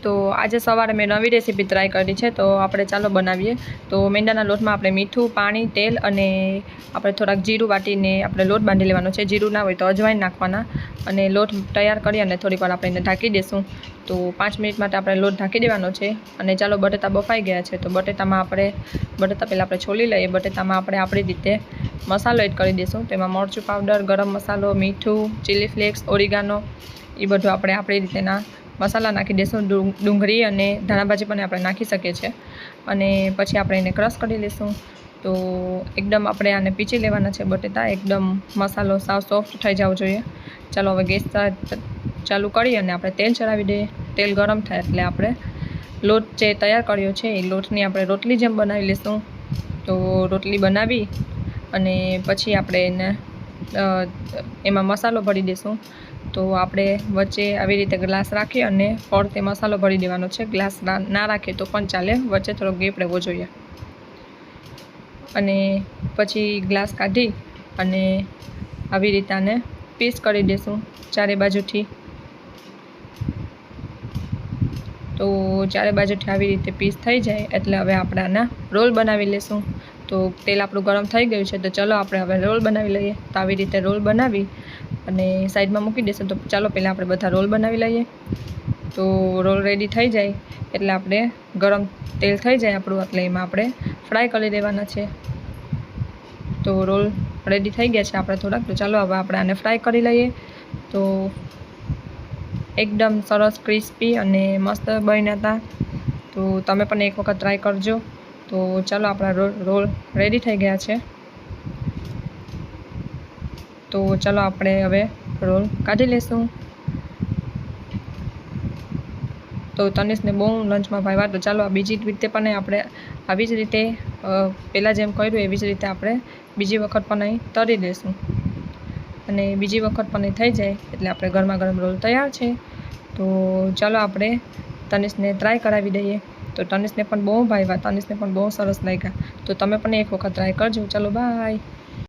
તો આજે સવારે મેં નવી રેસીપી ટ્રાય કરી છે, તો આપણે ચાલો બનાવીએ. તો મેંદાના લોટમાં આપણે મીઠું, પાણી, તેલ અને આપણે થોડાક જીરું વાટીને આપણે લોટ બાંધી લેવાનો છે. જીરું ના હોય તો અજવાઈન નાખવાના અને લોટ તૈયાર કરી અને થોડીક વાર આપણે એને ઢાંકી દઈશું. તો 5 મિનિટ માટે આપણે લોટ ઢાંકી દેવાનો છે. અને ચાલો બટેટા બફાઈ ગયા છે, તો બટેટા પહેલાં આપણે છોલી લઈએ. બટેટામાં આપણે આપણી રીતે મસાલો એડ કરી દઈશું. તેમાં મરચું પાવડર, ગરમ મસાલો, મીઠું, ચીલી ફ્લેક્સ, ઓરિગાનો એ બધું આપણે આપણી રીતેના મસાલા નાખી દઈશું. ડુંગળી અને ધાણાભાજી પણ આપણે નાખી શકીએ છીએ. અને પછી આપણે એને ક્રશ કરી લઈશું. તો એકદમ આપણે આને પીસી લેવાના છે બટેટા. એકદમ મસાલો સાવ સોફ્ટ થઈ જવો જોઈએ. ચાલો હવે ગેસ ચાલુ કરી અને આપણે તેલ ચડાવી દઈએ. તેલ ગરમ થાય એટલે આપણે લોટ જે તૈયાર કર્યો છે એ લોટની આપણે રોટલી જેમ બનાવી લઈશું. તો રોટલી બનાવી અને પછી આપણે એને એમાં મસાલો ભરી દઈશું. તો આપણે વચ્ચે આવી રીતે ગ્લાસ રાખી અને ફરતે મસાલો ભરી દેવાનો છે. ગ્લાસ ના રાખીએ તો પણ ચાલે, વચ્ચે થોડો ગેપ રહેવો જોઈએ. અને પછી ગ્લાસ કાઢી અને આવી રીતે આને પીસ કરી દઈશું ચારે બાજુથી. તો ચારે બાજુથી આવી રીતે પીસ થઈ જાય એટલે હવે આપણે આના રોલ બનાવી લઈશું. તો તેલ આપણું ગરમ થઈ ગયું છે, તો ચલો આપણે હવે રોલ બનાવી લઈએ. તો આવી રીતે રોલ બનાવી અને સાઈડમાં મૂકી દઈશું. તો ચાલો પહેલાં આપણે બધા રોલ બનાવી લઈએ. તો રોલ રેડી થઈ જાય એટલે આપણે ગરમ તેલ થઈ જાય આપણું, એટલે એમાં આપણે ફ્રાય કરી દેવાના છે. તો રોલ રેડી થઈ ગયા છે આપણે થોડાક. તો ચાલો હવે આપણે આને ફ્રાય કરી લઈએ. તો એકદમ સરસ ક્રિસ્પી અને મસ્ત બન્યા હતા. તો તમે પણ એક વખત ટ્રાય કરજો. તો ચાલો આપણા રોલ રેડી થઈ ગયા છે. તો ચાલો આપણે હવે રોલ કાઢી લઈશું. તો તનિષને બહુ લંચમાં ભાવ્યા. તો ચાલો બીજી રીતે પણ આપણે આવી જ રીતે પહેલાં જેમ કર્યું એવી જ રીતે આપણે બીજી વખત પણ અહીં તળી દઈશું. અને બીજી વખત પણ એ થઈ જાય એટલે આપણે ગરમા ગરમ રોલ તૈયાર છે. તો ચાલો આપણે તનિષને ટ્રાય કરાવી દઈએ. તો તનિષને પણ બહુ ભાવ્યા, તનિષને પણ બહુ સરસ લાગ્યા. તો તમે પણ એક વખત ટ્રાય કરજો. ચાલો બાય.